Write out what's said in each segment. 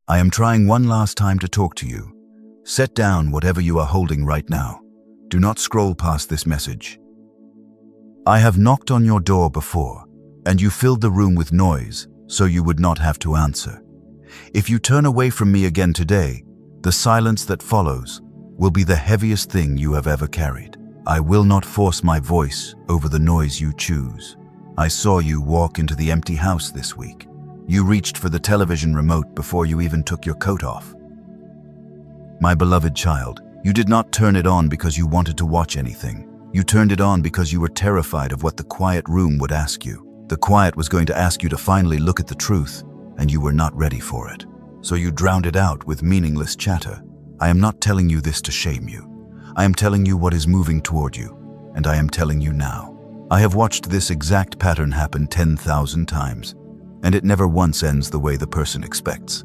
I am trying one last time to talk to you. Set down whatever you are holding right now. Do not scroll past this message. I have knocked on your door before, and you filled the room with noise so you would not have to answer. If you turn away from me again today, the silence that follows will be the heaviest thing you have ever carried. I will not force my voice over the noise you choose. I saw you walk into the empty house this week. You reached for the television remote before you even took your coat off. My beloved child, you did not turn it on because you wanted to watch anything. You turned it on because you were terrified of what the quiet room would ask you. The quiet was going to ask you to finally look at the truth, and you were not ready for it. So you drowned it out with meaningless chatter. I am not telling you this to shame you. I am telling you what is moving toward you, and I am telling you now. I have watched this exact pattern happen 10,000 times, and it never once ends the way the person expects.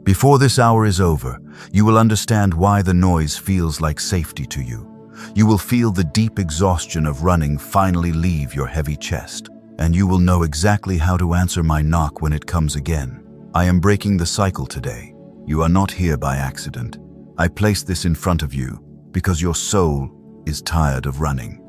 Before this hour is over, you will understand why the noise feels like safety to you. You will feel the deep exhaustion of running finally leave your heavy chest, and you will know exactly how to answer my knock when it comes again. I am breaking the cycle today. You are not here by accident. I placed this in front of you because your soul is tired of running.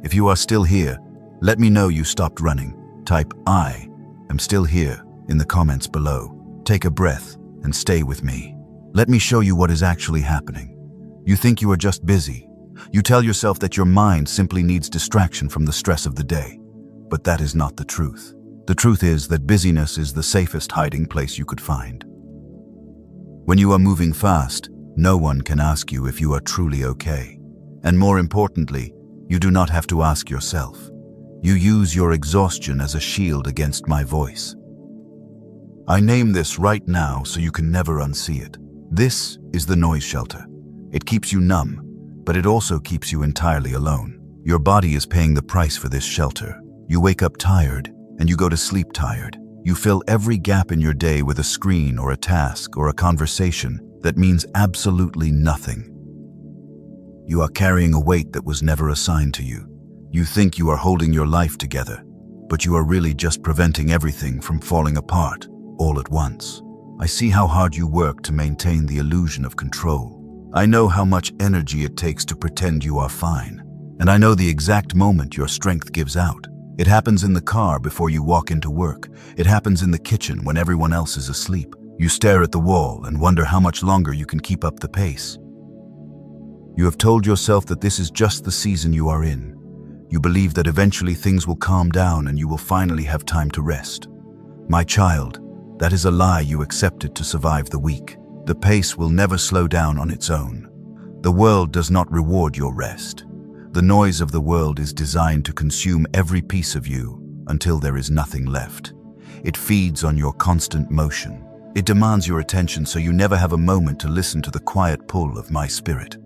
If you are still here, let me know you stopped running. Type "I am still here" in the comments below. Take a breath and stay with me. Let me show you what is actually happening. You think you are just busy. You tell yourself that your mind simply needs distraction from the stress of the day. But that is not the truth. The truth is that busyness is the safest hiding place you could find. When you are moving fast, no one can ask you if you are truly okay. And more importantly, you do not have to ask yourself. You use your exhaustion as a shield against my voice. I name this right now so you can never unsee it. This is the noise shelter. It keeps you numb, but it also keeps you entirely alone. Your body is paying the price for this shelter. You wake up tired, and you go to sleep tired. You fill every gap in your day with a screen or a task or a conversation that means absolutely nothing. You are carrying a weight that was never assigned to you. You think you are holding your life together, but you are really just preventing everything from falling apart all at once. I see how hard you work to maintain the illusion of control. I know how much energy it takes to pretend you are fine. And I know the exact moment your strength gives out. It happens in the car before you walk into work. It happens in the kitchen when everyone else is asleep. You stare at the wall and wonder how much longer you can keep up the pace. You have told yourself that this is just the season you are in. You believe that eventually things will calm down and you will finally have time to rest. My child, that is a lie you accepted to survive the week. The pace will never slow down on its own. The world does not reward your rest. The noise of the world is designed to consume every piece of you until there is nothing left. It feeds on your constant motion. It demands your attention so you never have a moment to listen to the quiet pull of my spirit.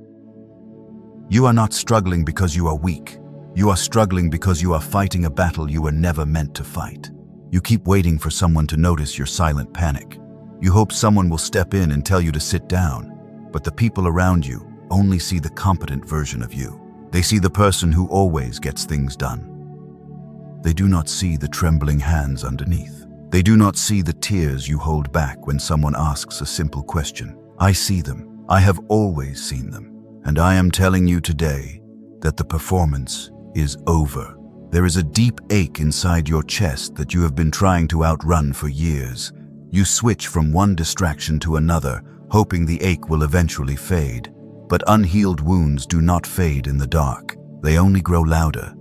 You are not struggling because you are weak. You are struggling because you are fighting a battle you were never meant to fight. You keep waiting for someone to notice your silent panic. You hope someone will step in and tell you to sit down, but the people around you only see the competent version of you. They see the person who always gets things done. They do not see the trembling hands underneath. They do not see the tears you hold back when someone asks a simple question. I see them. I have always seen them. And I am telling you today that the performance is over. There is a deep ache inside your chest that you have been trying to outrun for years. You switch from one distraction to another, hoping the ache will eventually fade. But unhealed wounds do not fade in the dark. They only grow louder.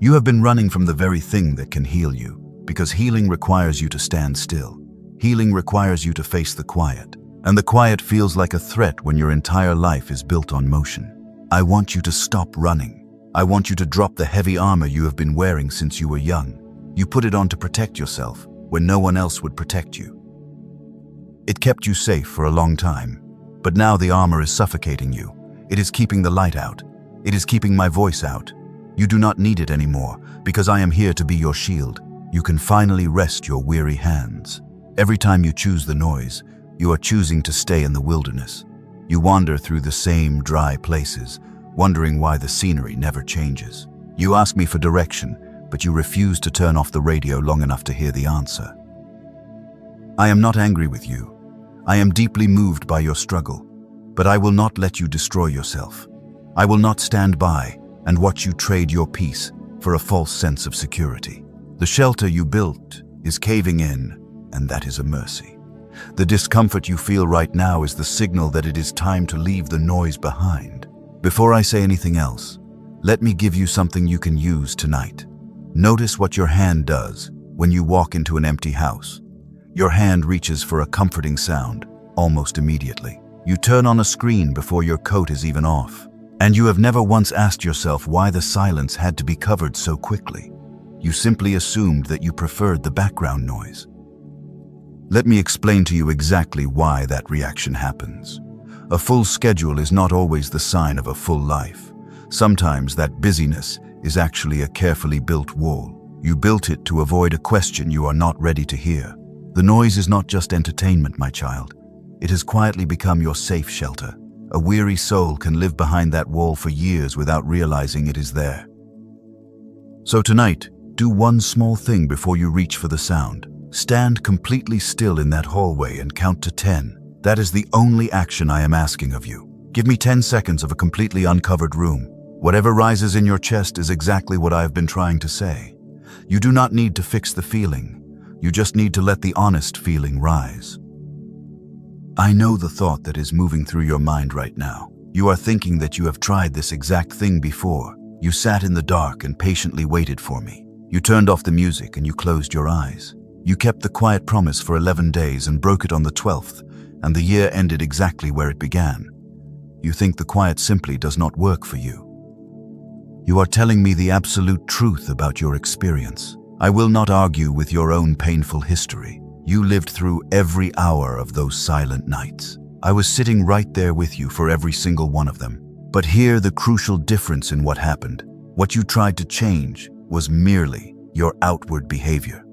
You have been running from the very thing that can heal you, because healing requires you to stand still. Healing requires you to face the quiet. And the quiet feels like a threat when your entire life is built on motion. I want you to stop running. I want you to drop the heavy armor you have been wearing since you were young. You put it on to protect yourself when no one else would protect you. It kept you safe for a long time. But now the armor is suffocating you. It is keeping the light out. It is keeping my voice out. You do not need it anymore, because I am here to be your shield. You can finally rest your weary hands. Every time you choose the noise, you are choosing to stay in the wilderness. You wander through the same dry places, wondering why the scenery never changes. You ask me for direction, but you refuse to turn off the radio long enough to hear the answer. I am not angry with you. I am deeply moved by your struggle, but I will not let you destroy yourself. I will not stand by and watch you trade your peace for a false sense of security. The shelter you built is caving in, and that is a mercy. The discomfort you feel right now is the signal that it is time to leave the noise behind. Before I say anything else, let me give you something you can use tonight. Notice what your hand does when you walk into an empty house. Your hand reaches for a comforting sound almost immediately. You turn on a screen before your coat is even off. And you have never once asked yourself why the silence had to be covered so quickly. You simply assumed that you preferred the background noise. Let me explain to you exactly why that reaction happens. A full schedule is not always the sign of a full life. Sometimes that busyness is actually a carefully built wall. You built it to avoid a question you are not ready to hear. The noise is not just entertainment, my child. It has quietly become your safe shelter. A weary soul can live behind that wall for years without realizing it is there. So tonight, do one small thing before you reach for the sound. Stand completely still in that hallway and count to 10. That is the only action I am asking of you. Give me 10 seconds of a completely uncovered room. Whatever rises in your chest is exactly what I have been trying to say. You do not need to fix the feeling. You just need to let the honest feeling rise. I know the thought that is moving through your mind right now. You are thinking that you have tried this exact thing before. You sat in the dark and patiently waited for me. You turned off the music and you closed your eyes. You kept the quiet promise for 11 days and broke it on the 12th, and the year ended exactly where it began. You think the quiet simply does not work for you. You are telling me the absolute truth about your experience. I will not argue with your own painful history. You lived through every hour of those silent nights. I was sitting right there with you for every single one of them. But hear the crucial difference in what happened. What you tried to change was merely your outward behavior.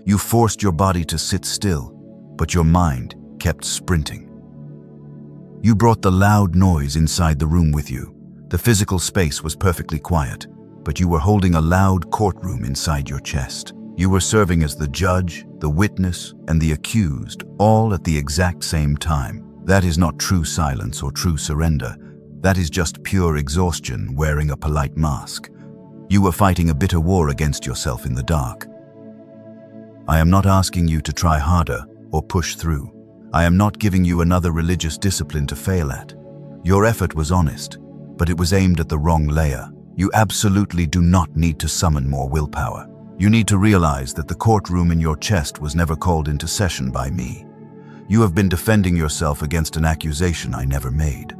You forced your body to sit still, but your mind kept sprinting. You brought the loud noise inside the room with you. The physical space was perfectly quiet, but you were holding a loud courtroom inside your chest. You were serving as the judge, the witness, and the accused, all at the exact same time. That is not true silence or true surrender. That is just pure exhaustion wearing a polite mask. You were fighting a bitter war against yourself in the dark. I am not asking you to try harder or push through. I am not giving you another religious discipline to fail at. Your effort was honest, but it was aimed at the wrong layer. You absolutely do not need to summon more willpower. You need to realize that the courtroom in your chest was never called into session by me. You have been defending yourself against an accusation I never made.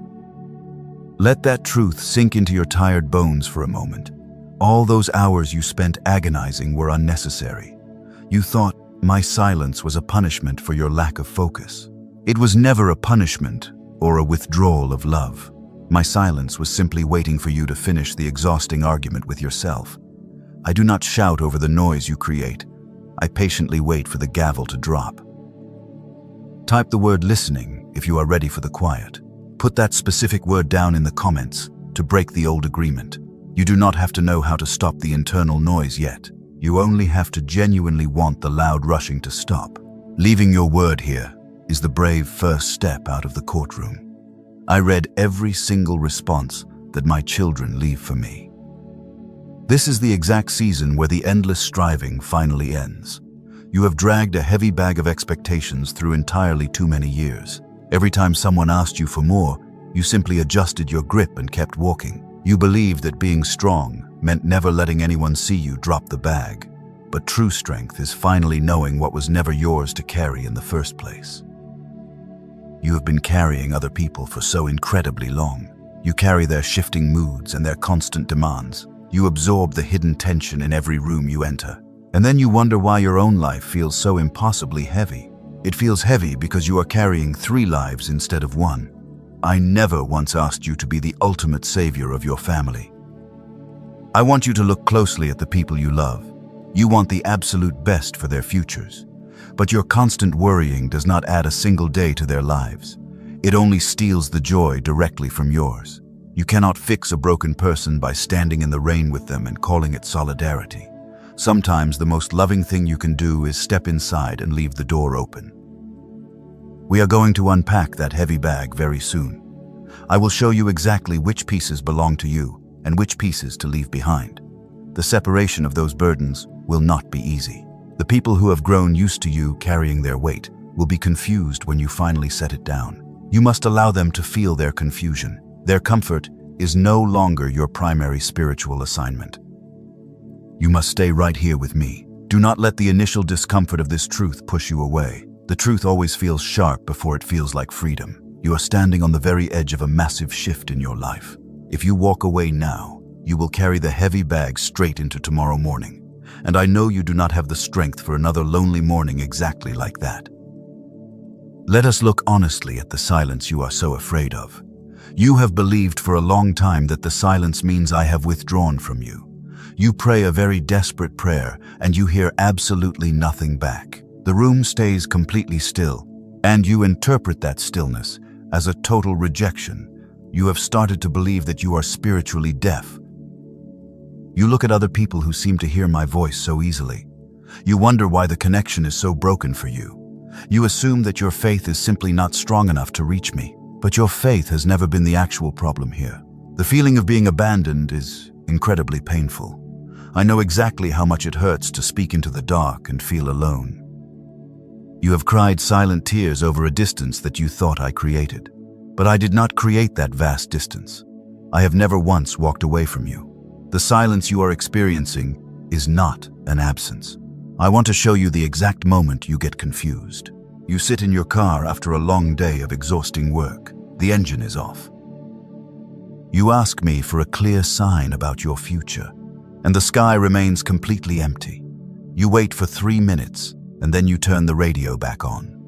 Let that truth sink into your tired bones for a moment. All those hours you spent agonizing were unnecessary. You thought my silence was a punishment for your lack of focus. It was never a punishment or a withdrawal of love. My silence was simply waiting for you to finish the exhausting argument with yourself. I do not shout over the noise you create. I patiently wait for the gavel to drop. Type the word listening if you are ready for the quiet. Put that specific word down in the comments to break the old agreement. You do not have to know how to stop the internal noise yet. You only have to genuinely want the loud rushing to stop. Leaving your word here is the brave first step out of the courtroom. I read every single response that my children leave for me. This is the exact season where the endless striving finally ends. You have dragged a heavy bag of expectations through entirely too many years. Every time someone asked you for more, you simply adjusted your grip and kept walking. You believed that being strong meant never letting anyone see you drop the bag. But true strength is finally knowing what was never yours to carry in the first place. You have been carrying other people for so incredibly long. You carry their shifting moods and their constant demands. You absorb the hidden tension in every room you enter. And then you wonder why your own life feels so impossibly heavy. It feels heavy because you are carrying 3 lives instead of 1. I never once asked you to be the ultimate savior of your family. I want you to look closely at the people you love. You want the absolute best for their futures. But your constant worrying does not add a single day to their lives. It only steals the joy directly from yours. You cannot fix a broken person by standing in the rain with them and calling it solidarity. Sometimes the most loving thing you can do is step inside and leave the door open. We are going to unpack that heavy bag very soon. I will show you exactly which pieces belong to you and which pieces to leave behind. The separation of those burdens will not be easy. The people who have grown used to you carrying their weight will be confused when you finally set it down. You must allow them to feel their confusion. Their comfort is no longer your primary spiritual assignment. You must stay right here with me. Do not let the initial discomfort of this truth push you away. The truth always feels sharp before it feels like freedom. You are standing on the very edge of a massive shift in your life. If you walk away now, you will carry the heavy bag straight into tomorrow morning. And I know you do not have the strength for another lonely morning exactly like that. Let us look honestly at the silence you are so afraid of. You have believed for a long time that the silence means I have withdrawn from you. You pray a very desperate prayer and you hear absolutely nothing back. The room stays completely still, and you interpret that stillness as a total rejection. You have started to believe that you are spiritually deaf. You look at other people who seem to hear my voice so easily. You wonder why the connection is so broken for you. You assume that your faith is simply not strong enough to reach me. But your faith has never been the actual problem here. The feeling of being abandoned is incredibly painful. I know exactly how much it hurts to speak into the dark and feel alone. You have cried silent tears over a distance that you thought I created. But I did not create that vast distance. I have never once walked away from you. The silence you are experiencing is not an absence. I want to show you the exact moment you get confused. You sit in your car after a long day of exhausting work. The engine is off. You ask me for a clear sign about your future, and the sky remains completely empty. You wait for 3 minutes, and then you turn the radio back on.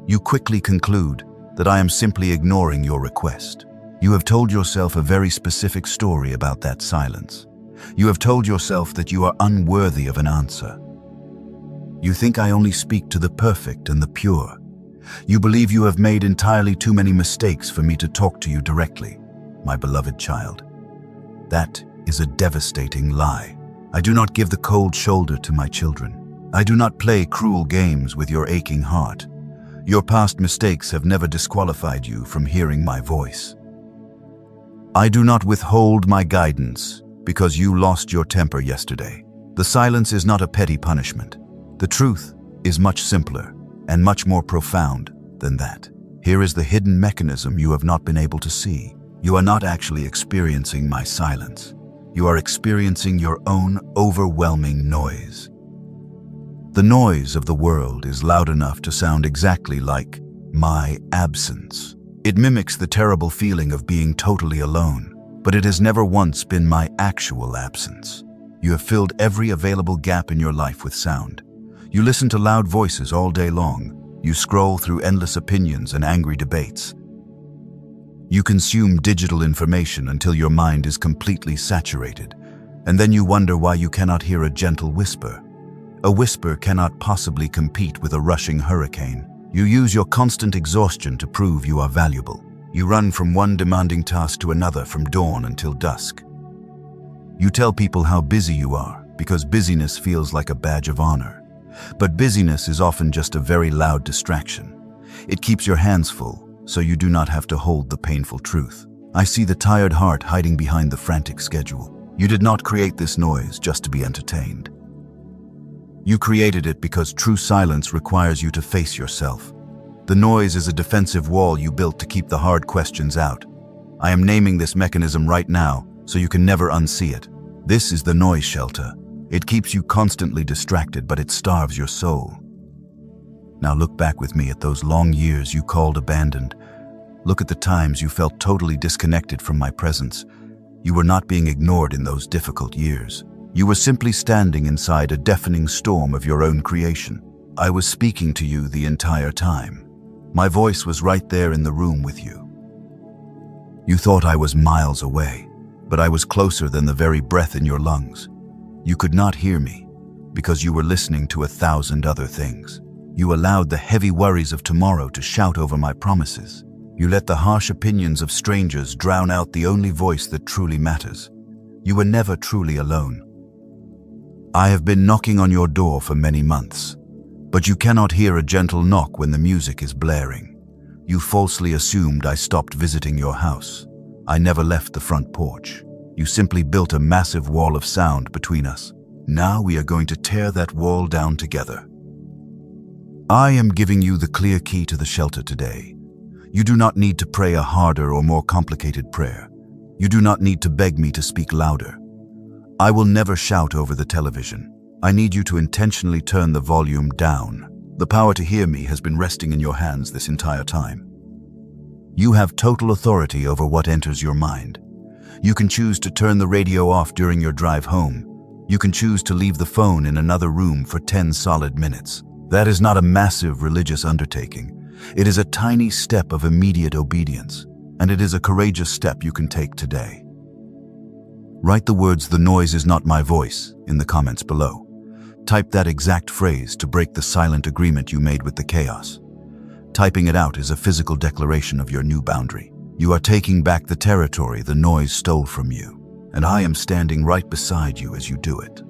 You quickly conclude that I am simply ignoring your request. You have told yourself a very specific story about that silence. You have told yourself that you are unworthy of an answer. You think I only speak to the perfect and the pure. You believe you have made entirely too many mistakes for me to talk to you directly, my beloved child. That is a devastating lie. I do not give the cold shoulder to my children. I do not play cruel games with your aching heart. Your past mistakes have never disqualified you from hearing my voice. I do not withhold my guidance because you lost your temper yesterday. The silence is not a petty punishment. The truth is much simpler and much more profound than that. Here is the hidden mechanism you have not been able to see. You are not actually experiencing my silence. You are experiencing your own overwhelming noise. The noise of the world is loud enough to sound exactly like my absence. It mimics the terrible feeling of being totally alone, but it has never once been my actual absence. You have filled every available gap in your life with sound. You listen to loud voices all day long. You scroll through endless opinions and angry debates. You consume digital information until your mind is completely saturated, and then you wonder why you cannot hear a gentle whisper. A whisper cannot possibly compete with a rushing hurricane. You use your constant exhaustion to prove you are valuable. You run from one demanding task to another from dawn until dusk. You tell people how busy you are because busyness feels like a badge of honor. But busyness is often just a very loud distraction. It keeps your hands full, so you do not have to hold the painful truth. I see the tired heart hiding behind the frantic schedule. You did not create this noise just to be entertained. You created it because true silence requires you to face yourself. The noise is a defensive wall you built to keep the hard questions out. I am naming this mechanism right now, so you can never unsee it. This is the noise shelter. It keeps you constantly distracted, but it starves your soul. Now look back with me at those long years you called abandoned. Look at the times you felt totally disconnected from my presence. You were not being ignored in those difficult years. You were simply standing inside a deafening storm of your own creation. I was speaking to you the entire time. My voice was right there in the room with you. You thought I was miles away, but I was closer than the very breath in your lungs. You could not hear me because you were listening to 1,000 other things. You allowed the heavy worries of tomorrow to shout over my promises. You let the harsh opinions of strangers drown out the only voice that truly matters. You were never truly alone. I have been knocking on your door for many months, but you cannot hear a gentle knock when the music is blaring. You falsely assumed I stopped visiting your house. I never left the front porch. You simply built a massive wall of sound between us. Now we are going to tear that wall down together. I am giving you the clear key to the shelter today. You do not need to pray a harder or more complicated prayer. You do not need to beg me to speak louder. I will never shout over the television. I need you to intentionally turn the volume down. The power to hear me has been resting in your hands this entire time. You have total authority over what enters your mind. You can choose to turn the radio off during your drive home. You can choose to leave the phone in another room for 10 solid minutes. That is not a massive religious undertaking. It is a tiny step of immediate obedience, and it is a courageous step you can take today. Write the words "the noise is not my voice" in the comments below. Type that exact phrase to break the silent agreement you made with the chaos. Typing it out is a physical declaration of your new boundary. You are taking back the territory the noise stole from you, and I am standing right beside you as you do it.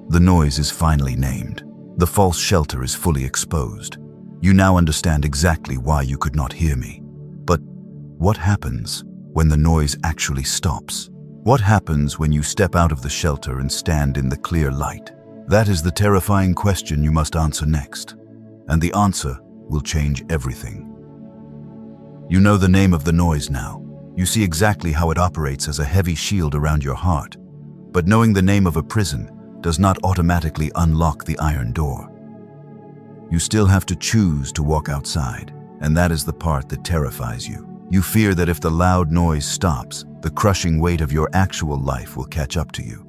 The noise is finally named. The false shelter is fully exposed. You now understand exactly why you could not hear me. But what happens when the noise actually stops? What happens when you step out of the shelter and stand in the clear light? That is the terrifying question you must answer next. And the answer will change everything. You know the name of the noise now. You see exactly how it operates as a heavy shield around your heart. But knowing the name of a prison does not automatically unlock the iron door. You still have to choose to walk outside, and that is the part that terrifies you. You fear that if the loud noise stops, the crushing weight of your actual life will catch up to you.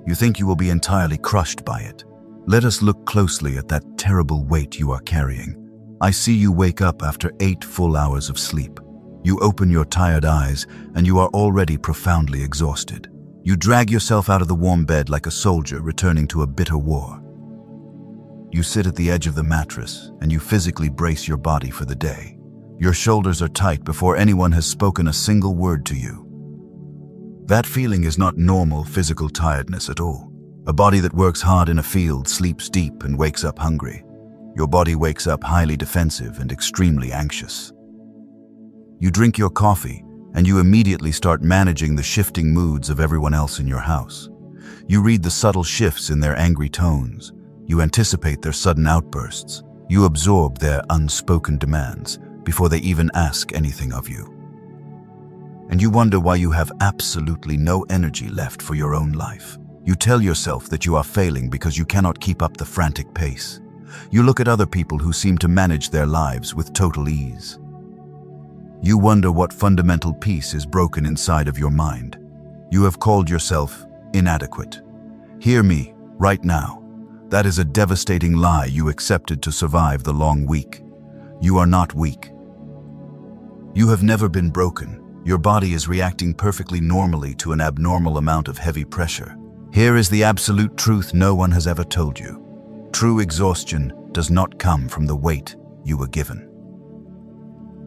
You think you will be entirely crushed by it. Let us look closely at that terrible weight you are carrying. I see you wake up after 8 full hours of sleep. You open your tired eyes, and you are already profoundly exhausted. You drag yourself out of the warm bed like a soldier returning to a bitter war. You sit at the edge of the mattress, and you physically brace your body for the day. Your shoulders are tight before anyone has spoken a single word to you. That feeling is not normal physical tiredness at all. A body that works hard in a field sleeps deep and wakes up hungry. Your body wakes up highly defensive and extremely anxious. You drink your coffee, and you immediately start managing the shifting moods of everyone else in your house. You read the subtle shifts in their angry tones. You anticipate their sudden outbursts. You absorb their unspoken demands before they even ask anything of you. And you wonder why you have absolutely no energy left for your own life. You tell yourself that you are failing because you cannot keep up the frantic pace. You look at other people who seem to manage their lives with total ease. You wonder what fundamental piece is broken inside of your mind. You have called yourself inadequate. Hear me right now. That is a devastating lie you accepted to survive the long week. You are not weak. You have never been broken. Your body is reacting perfectly normally to an abnormal amount of heavy pressure. Here is the absolute truth no one has ever told you. True exhaustion does not come from the weight you were given.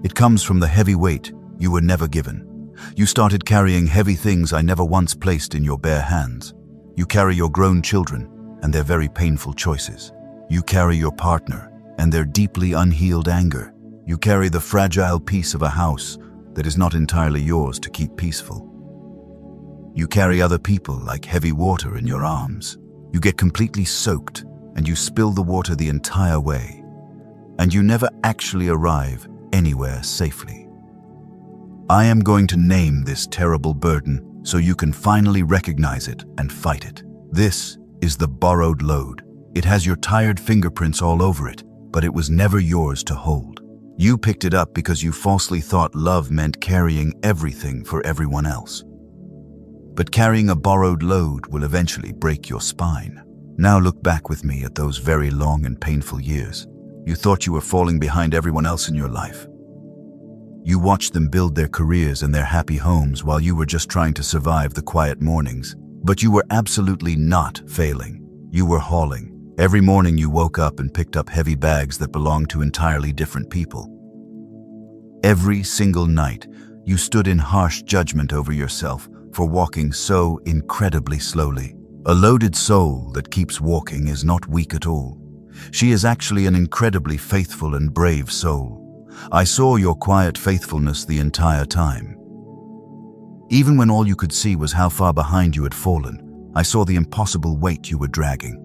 It comes from the heavy weight you were never given. You started carrying heavy things I never once placed in your bare hands. You carry your grown children and their very painful choices. You carry your partner and their deeply unhealed anger. You carry the fragile piece of a house that is not entirely yours to keep peaceful. You carry other people like heavy water in your arms. You get completely soaked and you spill the water the entire way. And you never actually arrive anywhere safely. I am going to name this terrible burden so you can finally recognize it and fight it. This is the borrowed load. It has your tired fingerprints all over it, but it was never yours to hold. You picked it up because you falsely thought love meant carrying everything for everyone else. But carrying a borrowed load will eventually break your spine. Now look back with me at those very long and painful years. You thought you were falling behind everyone else in your life. You watched them build their careers and their happy homes while you were just trying to survive the quiet mornings. But you were absolutely not failing. You were hauling. Every morning you woke up and picked up heavy bags that belonged to entirely different people. Every single night, you stood in harsh judgment over yourself for walking so incredibly slowly. A loaded soul that keeps walking is not weak at all. She is actually an incredibly faithful and brave soul. I saw your quiet faithfulness the entire time. Even when all you could see was how far behind you had fallen, I saw the impossible weight you were dragging.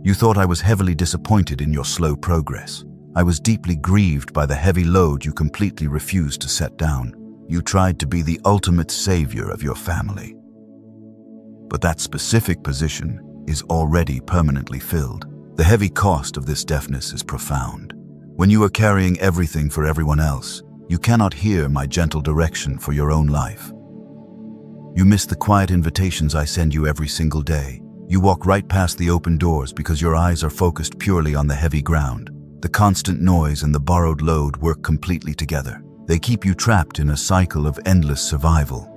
You thought I was heavily disappointed in your slow progress. I was deeply grieved by the heavy load you completely refused to set down. You tried to be the ultimate savior of your family. But that specific position is already permanently filled. The heavy cost of this deafness is profound. When you are carrying everything for everyone else, you cannot hear my gentle direction for your own life. You miss the quiet invitations I send you every single day. You walk right past the open doors because your eyes are focused purely on the heavy ground. The constant noise and the borrowed load work completely together. They keep you trapped in a cycle of endless survival.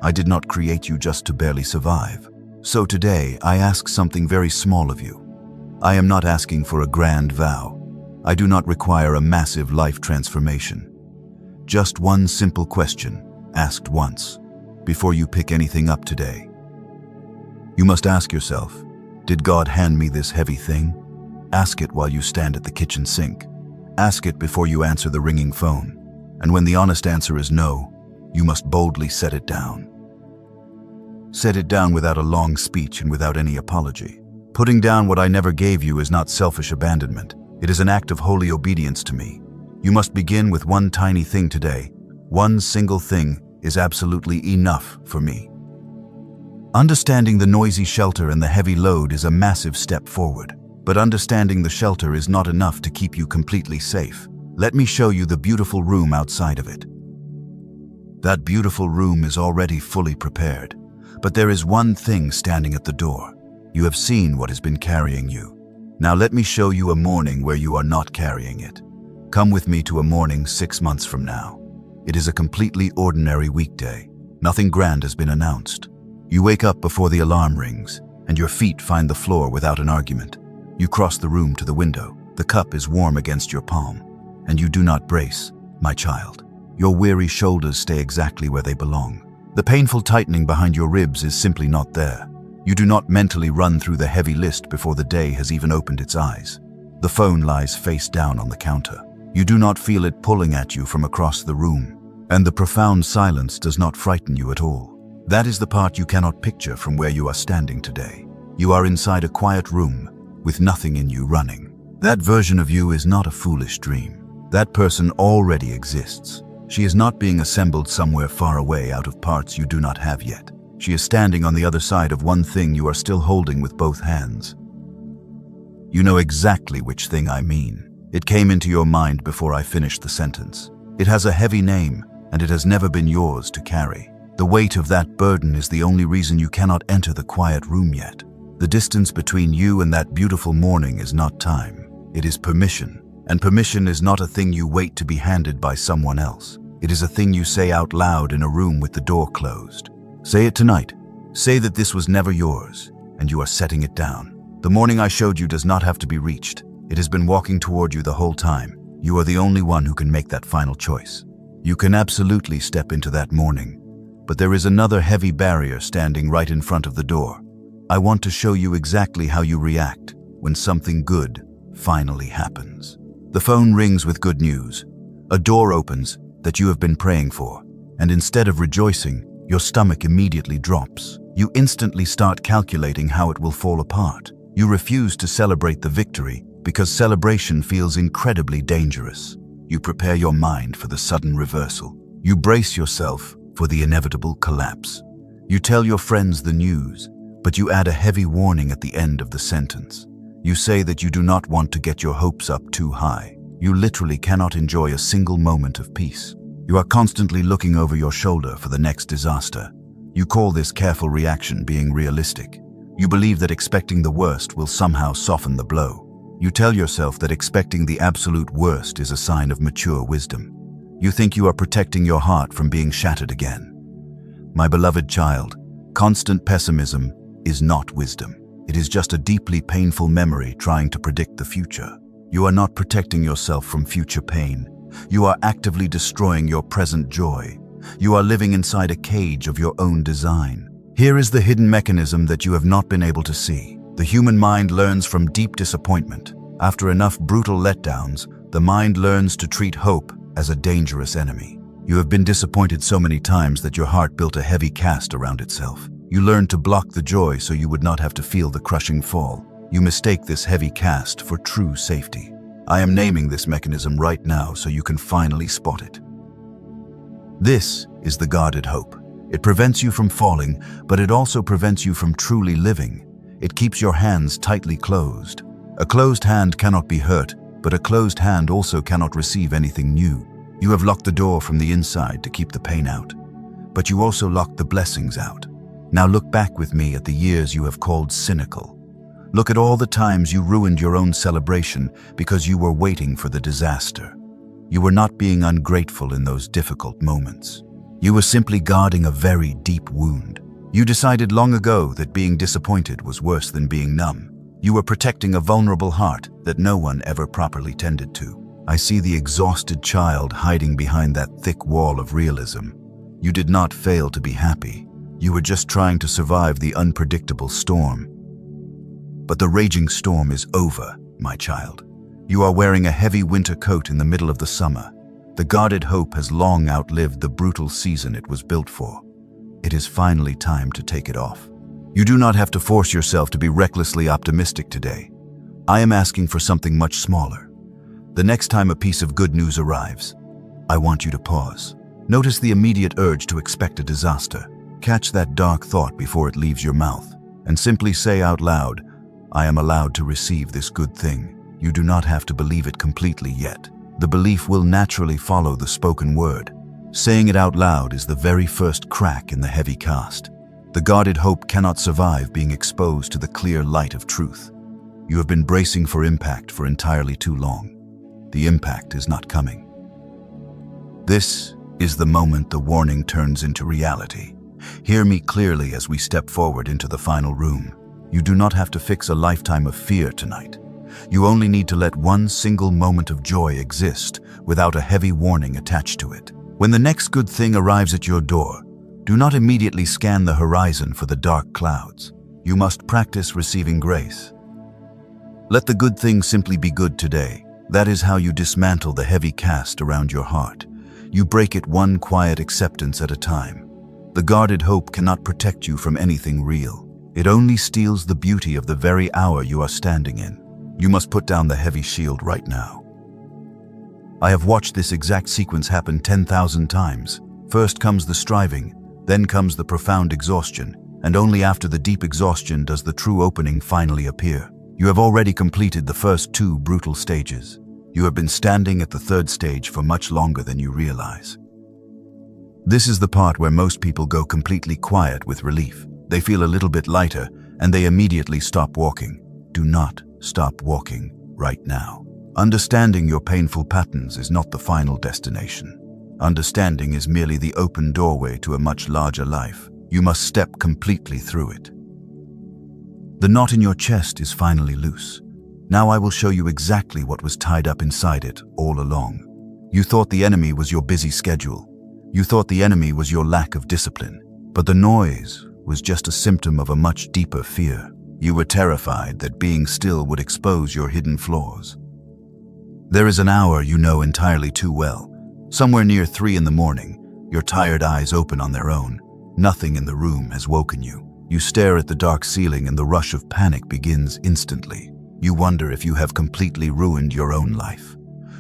I did not create you just to barely survive. So today, I ask something very small of you. I am not asking for a grand vow. I do not require a massive life transformation. Just one simple question, asked once, before you pick anything up today. You must ask yourself, did God hand me this heavy thing? Ask it while you stand at the kitchen sink. Ask it before you answer the ringing phone. And when the honest answer is no, you must boldly set it down. Set it down without a long speech and without any apology. Putting down what I never gave you is not selfish abandonment. It is an act of holy obedience to me. You must begin with one tiny thing today. One single thing is absolutely enough for me. Understanding the noisy shelter and the heavy load is a massive step forward. But understanding the shelter is not enough to keep you completely safe. Let me show you the beautiful room outside of it. That beautiful room is already fully prepared. But there is one thing standing at the door. You have seen what has been carrying you. Now let me show you a morning where you are not carrying it. Come with me to a morning 6 months from now. It is a completely ordinary weekday. Nothing grand has been announced. You wake up before the alarm rings, and your feet find the floor without an argument. You cross the room to the window. The cup is warm against your palm, and you do not brace, my child. Your weary shoulders stay exactly where they belong. The painful tightening behind your ribs is simply not there. You do not mentally run through the heavy list before the day has even opened its eyes. The phone lies face down on the counter. You do not feel it pulling at you from across the room, and the profound silence does not frighten you at all. That is the part you cannot picture from where you are standing today. You are inside a quiet room, with nothing in you running. That version of you is not a foolish dream. That person already exists. She is not being assembled somewhere far away out of parts you do not have yet. She is standing on the other side of one thing you are still holding with both hands. You know exactly which thing I mean. It came into your mind before I finished the sentence. It has a heavy name, and it has never been yours to carry. The weight of that burden is the only reason you cannot enter the quiet room yet. The distance between you and that beautiful morning is not time. It is permission. And permission is not a thing you wait to be handed by someone else. It is a thing you say out loud in a room with the door closed. Say it tonight. Say that this was never yours, and you are setting it down. The morning I showed you does not have to be reached. It has been walking toward you the whole time. You are the only one who can make that final choice. You can absolutely step into that morning, but there is another heavy barrier standing right in front of the door. I want to show you exactly how you react when something good finally happens. The phone rings with good news. A door opens that you have been praying for, and instead of rejoicing, your stomach immediately drops. You instantly start calculating how it will fall apart. You refuse to celebrate the victory because celebration feels incredibly dangerous. You prepare your mind for the sudden reversal. You brace yourself for the inevitable collapse. You tell your friends the news, but you add a heavy warning at the end of the sentence. You say that you do not want to get your hopes up too high. You literally cannot enjoy a single moment of peace. You are constantly looking over your shoulder for the next disaster. You call this careful reaction being realistic. You believe that expecting the worst will somehow soften the blow. You tell yourself that expecting the absolute worst is a sign of mature wisdom. You think you are protecting your heart from being shattered again. My beloved child, constant pessimism is not wisdom. It is just a deeply painful memory trying to predict the future. You are not protecting yourself from future pain. You are actively destroying your present joy. You are living inside a cage of your own design. Here is the hidden mechanism that you have not been able to see. The human mind learns from deep disappointment. After enough brutal letdowns, The mind learns to treat hope as a dangerous enemy. You have been disappointed so many times that your heart built a heavy cast around itself. You learned to block the joy so you would not have to feel the crushing fall. You mistake this heavy cast for true safety. I am naming this mechanism right now so you can finally spot it. This is the guarded hope. It prevents you from falling, but it also prevents you from truly living. It keeps your hands tightly closed. A closed hand cannot be hurt, but a closed hand also cannot receive anything new. You have locked the door from the inside to keep the pain out, but you also locked the blessings out. Now look back with me at the years you have called cynical. Look at all the times you ruined your own celebration because you were waiting for the disaster. You were not being ungrateful in those difficult moments. You were simply guarding a very deep wound. You decided long ago that being disappointed was worse than being numb. You were protecting a vulnerable heart that no one ever properly tended to. I see the exhausted child hiding behind that thick wall of realism. You did not fail to be happy. You were just trying to survive the unpredictable storm. But the raging storm is over, my child. You are wearing a heavy winter coat in the middle of the summer. The guarded hope has long outlived the brutal season it was built for. It is finally time to take it off. You do not have to force yourself to be recklessly optimistic today. I am asking for something much smaller. The next time a piece of good news arrives, I want you to pause. Notice the immediate urge to expect a disaster. Catch that dark thought before it leaves your mouth, and simply say out loud, I am allowed to receive this good thing. You do not have to believe it completely yet. The belief will naturally follow the spoken word. Saying it out loud is the very first crack in the heavy cast. The guarded hope cannot survive being exposed to the clear light of truth. You have been bracing for impact for entirely too long. The impact is not coming. This is the moment the warning turns into reality. Hear me clearly as we step forward into the final room. You do not have to fix a lifetime of fear tonight. You only need to let one single moment of joy exist without a heavy warning attached to it. When the next good thing arrives at your door, do not immediately scan the horizon for the dark clouds. You must practice receiving grace. Let the good thing simply be good today. That is how you dismantle the heavy cast around your heart. You break it one quiet acceptance at a time. The guarded hope cannot protect you from anything real. It only steals the beauty of the very hour you are standing in. You must put down the heavy shield right now. I have watched this exact sequence happen 10,000 times. First comes the striving, then comes the profound exhaustion, and only after the deep exhaustion does the true opening finally appear. You have already completed the first two brutal stages. You have been standing at the third stage for much longer than you realize. This is the part where most people go completely quiet with relief. They feel a little bit lighter, and they immediately stop walking. Do not stop walking right now. Understanding your painful patterns is not the final destination. Understanding is merely the open doorway to a much larger life. You must step completely through it. The knot in your chest is finally loose. Now I will show you exactly what was tied up inside it all along. You thought the enemy was your busy schedule. You thought the enemy was your lack of discipline. But the noise was just a symptom of a much deeper fear. You were terrified that being still would expose your hidden flaws. There is an hour you know entirely too well. Somewhere near 3 in the morning, your tired eyes open on their own. Nothing in the room has woken you. You stare at the dark ceiling and the rush of panic begins instantly. You wonder if you have completely ruined your own life.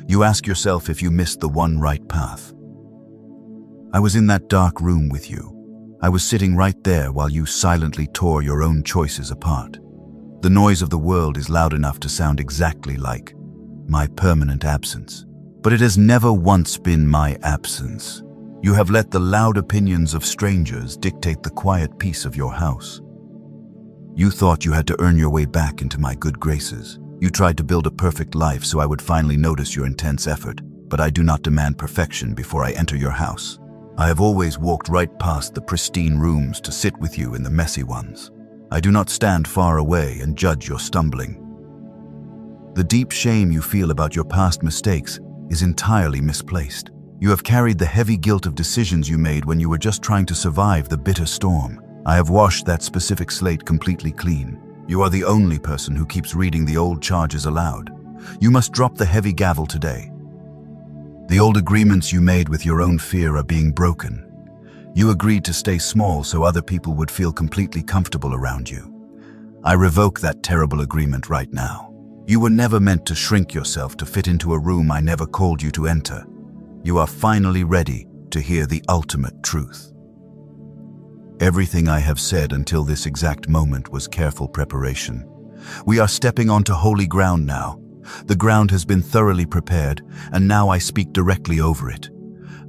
You ask yourself if you missed the one right path. I was in that dark room with you. I was sitting right there while you silently tore your own choices apart. The noise of the world is loud enough to sound exactly like my permanent absence. But it has never once been my absence. You have let the loud opinions of strangers dictate the quiet peace of your house. You thought you had to earn your way back into my good graces. You tried to build a perfect life so I would finally notice your intense effort, but I do not demand perfection before I enter your house. I have always walked right past the pristine rooms to sit with you in the messy ones. I do not stand far away and judge your stumbling. The deep shame you feel about your past mistakes is entirely misplaced. You have carried the heavy guilt of decisions you made when you were just trying to survive the bitter storm. I have washed that specific slate completely clean. You are the only person who keeps reading the old charges aloud. You must drop the heavy gavel today. The old agreements you made with your own fear are being broken. You agreed to stay small so other people would feel completely comfortable around you. I revoke that terrible agreement right now. You were never meant to shrink yourself to fit into a room I never called you to enter. You are finally ready to hear the ultimate truth. Everything I have said until this exact moment was careful preparation. We are stepping onto holy ground now. The ground has been thoroughly prepared, and now I speak directly over it.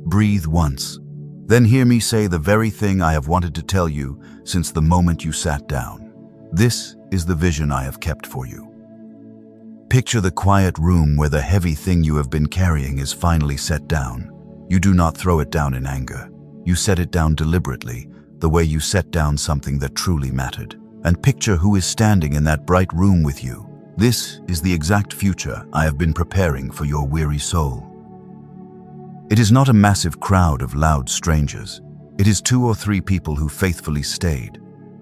Breathe once. Then hear me say the very thing I have wanted to tell you since the moment you sat down. This is the vision I have kept for you. Picture the quiet room where the heavy thing you have been carrying is finally set down. You do not throw it down in anger. You set it down deliberately, the way you set down something that truly mattered. And picture who is standing in that bright room with you. This is the exact future I have been preparing for your weary soul. It is not a massive crowd of loud strangers. It is 2 or 3 people who faithfully stayed.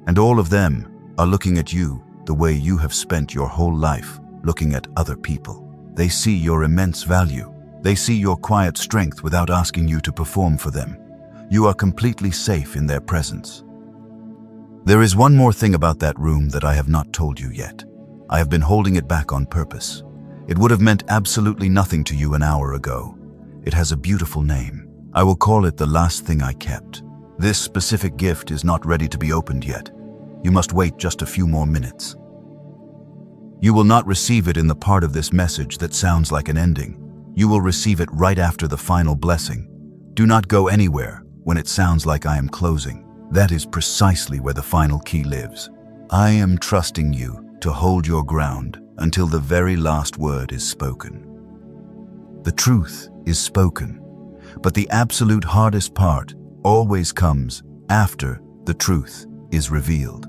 And all of them are looking at you the way you have spent your whole life looking at other people. They see your immense value. They see your quiet strength without asking you to perform for them. You are completely safe in their presence. There is one more thing about that room that I have not told you yet. I have been holding it back on purpose. It would have meant absolutely nothing to you an hour ago. It has a beautiful name. I will call it the last thing I kept. This specific gift is not ready to be opened yet. You must wait just a few more minutes. You will not receive it in the part of this message that sounds like an ending. You will receive it right after the final blessing. Do not go anywhere when it sounds like I am closing. That is precisely where the final key lives. I am trusting you to hold your ground until the very last word is spoken. The truth is spoken, but the absolute hardest part always comes after the truth is revealed.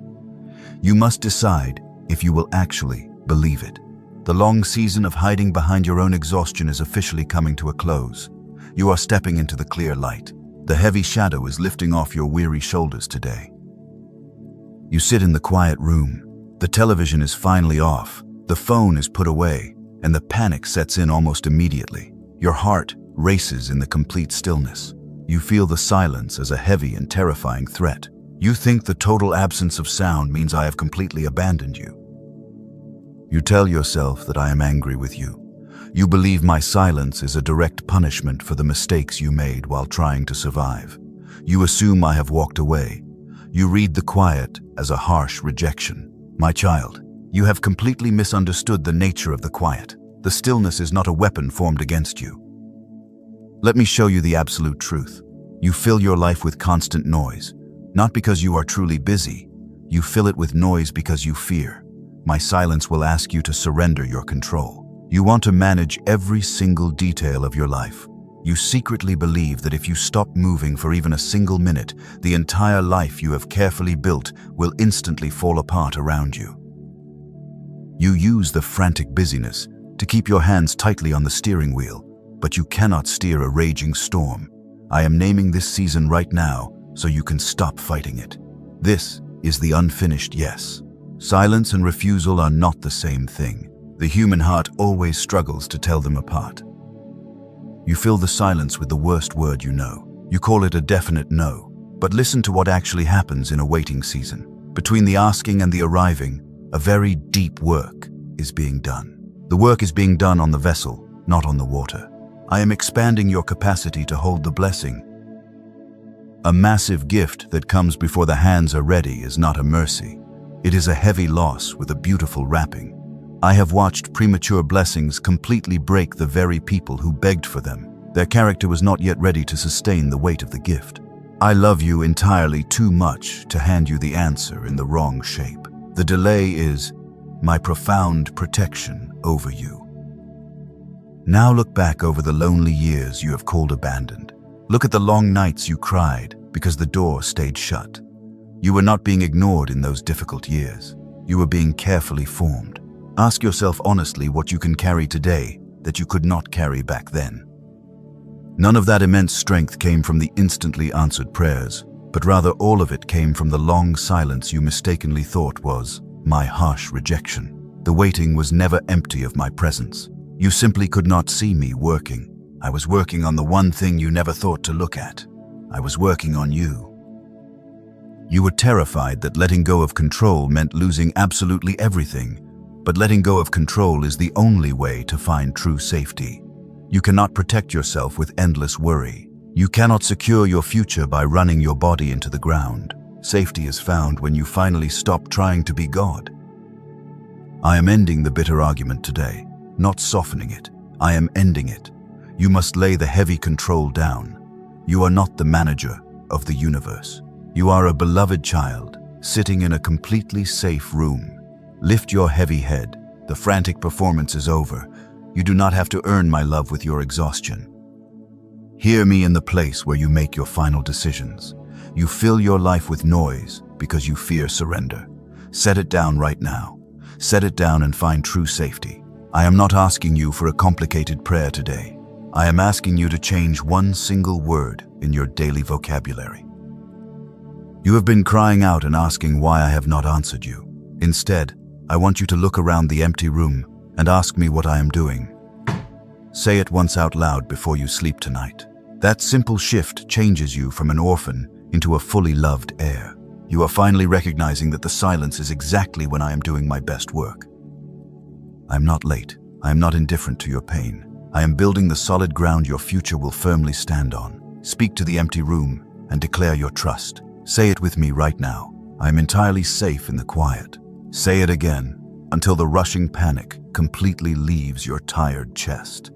You must decide if you will actually believe it. The long season of hiding behind your own exhaustion is officially coming to a close. You are stepping into the clear light. The heavy shadow is lifting off your weary shoulders today. You sit in the quiet room. The television is finally off. The phone is put away, and the panic sets in almost immediately. Your heart races in the complete stillness. You feel the silence as a heavy and terrifying threat. You think the total absence of sound means I have completely abandoned you. You tell yourself that I am angry with you. You believe my silence is a direct punishment for the mistakes you made while trying to survive. You assume I have walked away. You read the quiet as a harsh rejection. My child, you have completely misunderstood the nature of the quiet. The stillness is not a weapon formed against you. Let me show you the absolute truth. You fill your life with constant noise, not because you are truly busy. You fill it with noise because you fear. My silence will ask you to surrender your control. You want to manage every single detail of your life. You secretly believe that if you stop moving for even a single minute, the entire life you have carefully built will instantly fall apart around you. You use the frantic busyness to keep your hands tightly on the steering wheel, but you cannot steer a raging storm. I am naming this season right now so you can stop fighting it. This is the unfinished yes. Silence and refusal are not the same thing. The human heart always struggles to tell them apart. You fill the silence with the worst word you know. You call it a definite no. But listen to what actually happens in a waiting season. Between the asking and the arriving, a very deep work is being done. The work is being done on the vessel, not on the water. I am expanding your capacity to hold the blessing. A massive gift that comes before the hands are ready is not a mercy. It is a heavy loss with a beautiful wrapping. I have watched premature blessings completely break the very people who begged for them. Their character was not yet ready to sustain the weight of the gift. I love you entirely too much to hand you the answer in the wrong shape. The delay is my profound protection over you. Now look back over the lonely years you have called abandoned. Look at the long nights you cried because the door stayed shut. You were not being ignored in those difficult years. You were being carefully formed. Ask yourself honestly what you can carry today that you could not carry back then. None of that immense strength came from the instantly answered prayers, but rather all of it came from the long silence you mistakenly thought was my harsh rejection. The waiting was never empty of my presence. You simply could not see me working. I was working on the one thing you never thought to look at. I was working on you. You were terrified that letting go of control meant losing absolutely everything, but letting go of control is the only way to find true safety. You cannot protect yourself with endless worry. You cannot secure your future by running your body into the ground. Safety is found when you finally stop trying to be God. I am ending the bitter argument today, not softening it. I am ending it. You must lay the heavy control down. You are not the manager of the universe. You are a beloved child, sitting in a completely safe room. Lift your heavy head. The frantic performance is over. You do not have to earn my love with your exhaustion. Hear me in the place where you make your final decisions. You fill your life with noise because you fear surrender. Set it down right now. Set it down and find true safety. I am not asking you for a complicated prayer today. I am asking you to change one single word in your daily vocabulary. You have been crying out and asking why I have not answered you. Instead, I want you to look around the empty room and ask me what I am doing. Say it once out loud before you sleep tonight. That simple shift changes you from an orphan into a fully loved heir. You are finally recognizing that the silence is exactly when I am doing my best work. I am not late. I am not indifferent to your pain. I am building the solid ground your future will firmly stand on. Speak to the empty room and declare your trust. Say it with me right now. I am entirely safe in the quiet. Say it again until the rushing panic completely leaves your tired chest.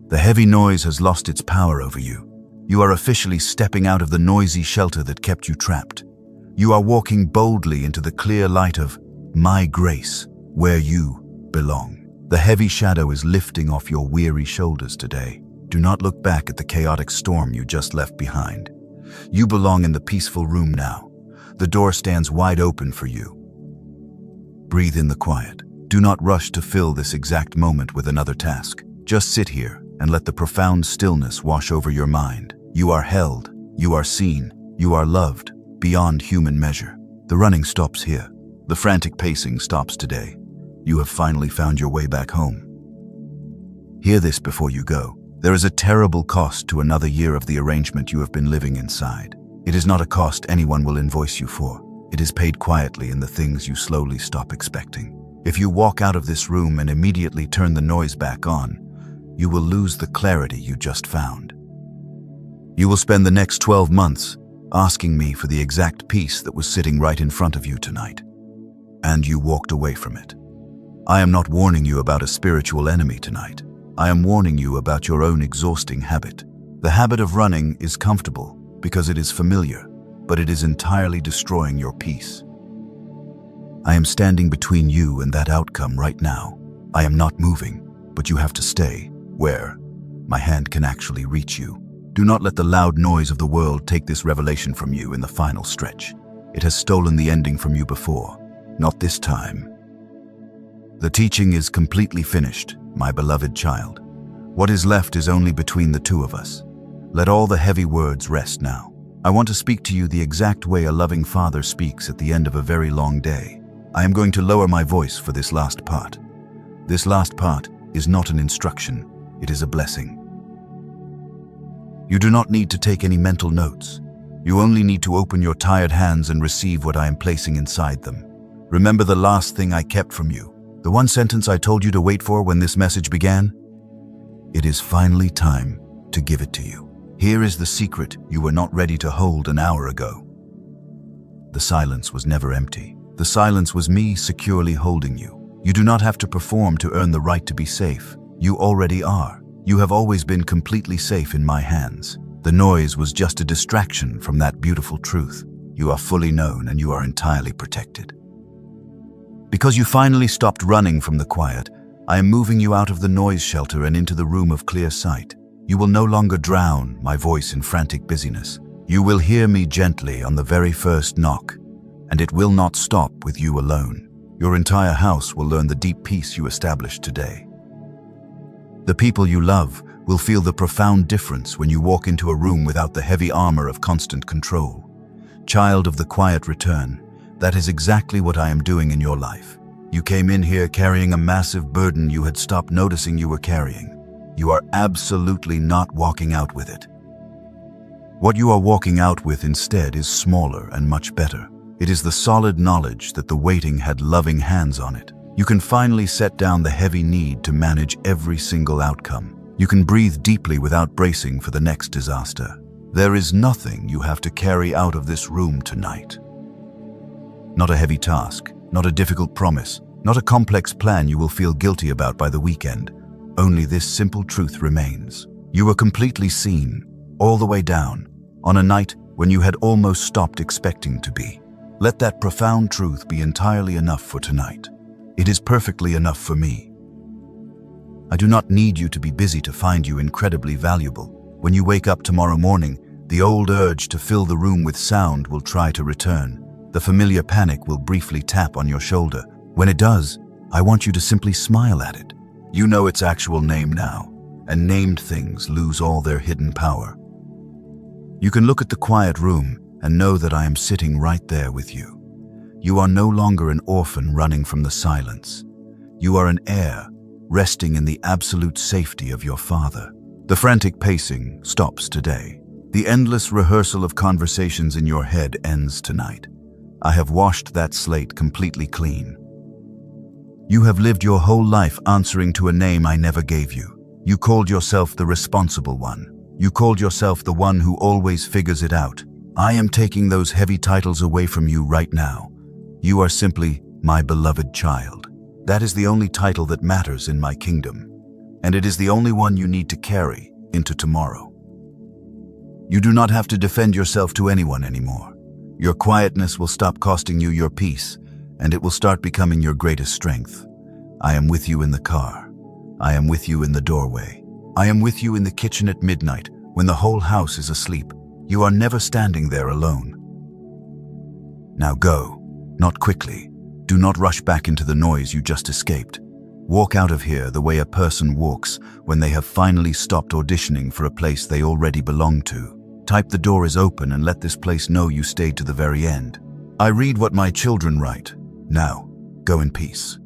The heavy noise has lost its power over you. You are officially stepping out of the noisy shelter that kept you trapped. You are walking boldly into the clear light of my grace, where you belong. The heavy shadow is lifting off your weary shoulders today. Do not look back at the chaotic storm you just left behind. You belong in the peaceful room now. The door stands wide open for you. Breathe in the quiet. Do not rush to fill this exact moment with another task. Just sit here and let the profound stillness wash over your mind. You are held, you are seen, you are loved, beyond human measure. The running stops here. The frantic pacing stops today. You have finally found your way back home. Hear this before you go. There is a terrible cost to another year of the arrangement you have been living inside. It is not a cost anyone will invoice you for. It is paid quietly in the things you slowly stop expecting. If you walk out of this room and immediately turn the noise back on, you will lose the clarity you just found. You will spend the next 12 months asking me for the exact peace that was sitting right in front of you tonight. And you walked away from it. I am not warning you about a spiritual enemy tonight. I am warning you about your own exhausting habit. The habit of running is comfortable because it is familiar, but it is entirely destroying your peace. I am standing between you and that outcome right now. I am not moving, but you have to stay where my hand can actually reach you. Do not let the loud noise of the world take this revelation from you in the final stretch. It has stolen the ending from you before. Not this time. The teaching is completely finished, my beloved child. What is left is only between the two of us. Let all the heavy words rest now. I want to speak to you the exact way a loving father speaks at the end of a very long day. I am going to lower my voice for this last part. This last part is not an instruction, it is a blessing. You do not need to take any mental notes. You only need to open your tired hands and receive what I am placing inside them. Remember the last thing I kept from you, the one sentence I told you to wait for when this message began? It is finally time to give it to you. Here is the secret you were not ready to hold an hour ago. The silence was never empty. The silence was me securely holding you. You do not have to perform to earn the right to be safe. You already are. You have always been completely safe in my hands. The noise was just a distraction from that beautiful truth. You are fully known and you are entirely protected. Because you finally stopped running from the quiet, I am moving you out of the noise shelter and into the room of clear sight. You will no longer drown my voice in frantic busyness. You will hear me gently on the very first knock, and it will not stop with you alone. Your entire house will learn the deep peace you established today. The people you love will feel the profound difference when you walk into a room without the heavy armor of constant control. Child of the quiet return, that is exactly what I am doing in your life. You came in here carrying a massive burden you had stopped noticing you were carrying. You are absolutely not walking out with it. What you are walking out with instead is smaller and much better. It is the solid knowledge that the waiting had loving hands on it. You can finally set down the heavy need to manage every single outcome. You can breathe deeply without bracing for the next disaster. There is nothing you have to carry out of this room tonight. Not a heavy task, not a difficult promise, not a complex plan you will feel guilty about by the weekend. Only this simple truth remains. You were completely seen, all the way down, on a night when you had almost stopped expecting to be. Let that profound truth be entirely enough for tonight. It is perfectly enough for me. I do not need you to be busy to find you incredibly valuable. When you wake up tomorrow morning, the old urge to fill the room with sound will try to return. The familiar panic will briefly tap on your shoulder. When it does, I want you to simply smile at it. You know its actual name now, and named things lose all their hidden power. You can look at the quiet room and know that I am sitting right there with you. You are no longer an orphan running from the silence. You are an heir, resting in the absolute safety of your father. The frantic pacing stops today. The endless rehearsal of conversations in your head ends tonight. I have washed that slate completely clean. You have lived your whole life answering to a name I never gave you. You called yourself the responsible one. You called yourself the one who always figures it out. I am taking those heavy titles away from you right now. You are simply my beloved child. That is the only title that matters in my kingdom, and it is the only one you need to carry into tomorrow. You do not have to defend yourself to anyone anymore. Your quietness will stop costing you your peace, and it will start becoming your greatest strength. I am with you in the car. I am with you in the doorway. I am with you in the kitchen at midnight when the whole house is asleep. You are never standing there alone. Now go, not quickly. Do not rush back into the noise you just escaped. Walk out of here the way a person walks when they have finally stopped auditioning for a place they already belong to. Type "The door is open" and let this place know you stayed to the very end. I read what my children write. Now, go in peace.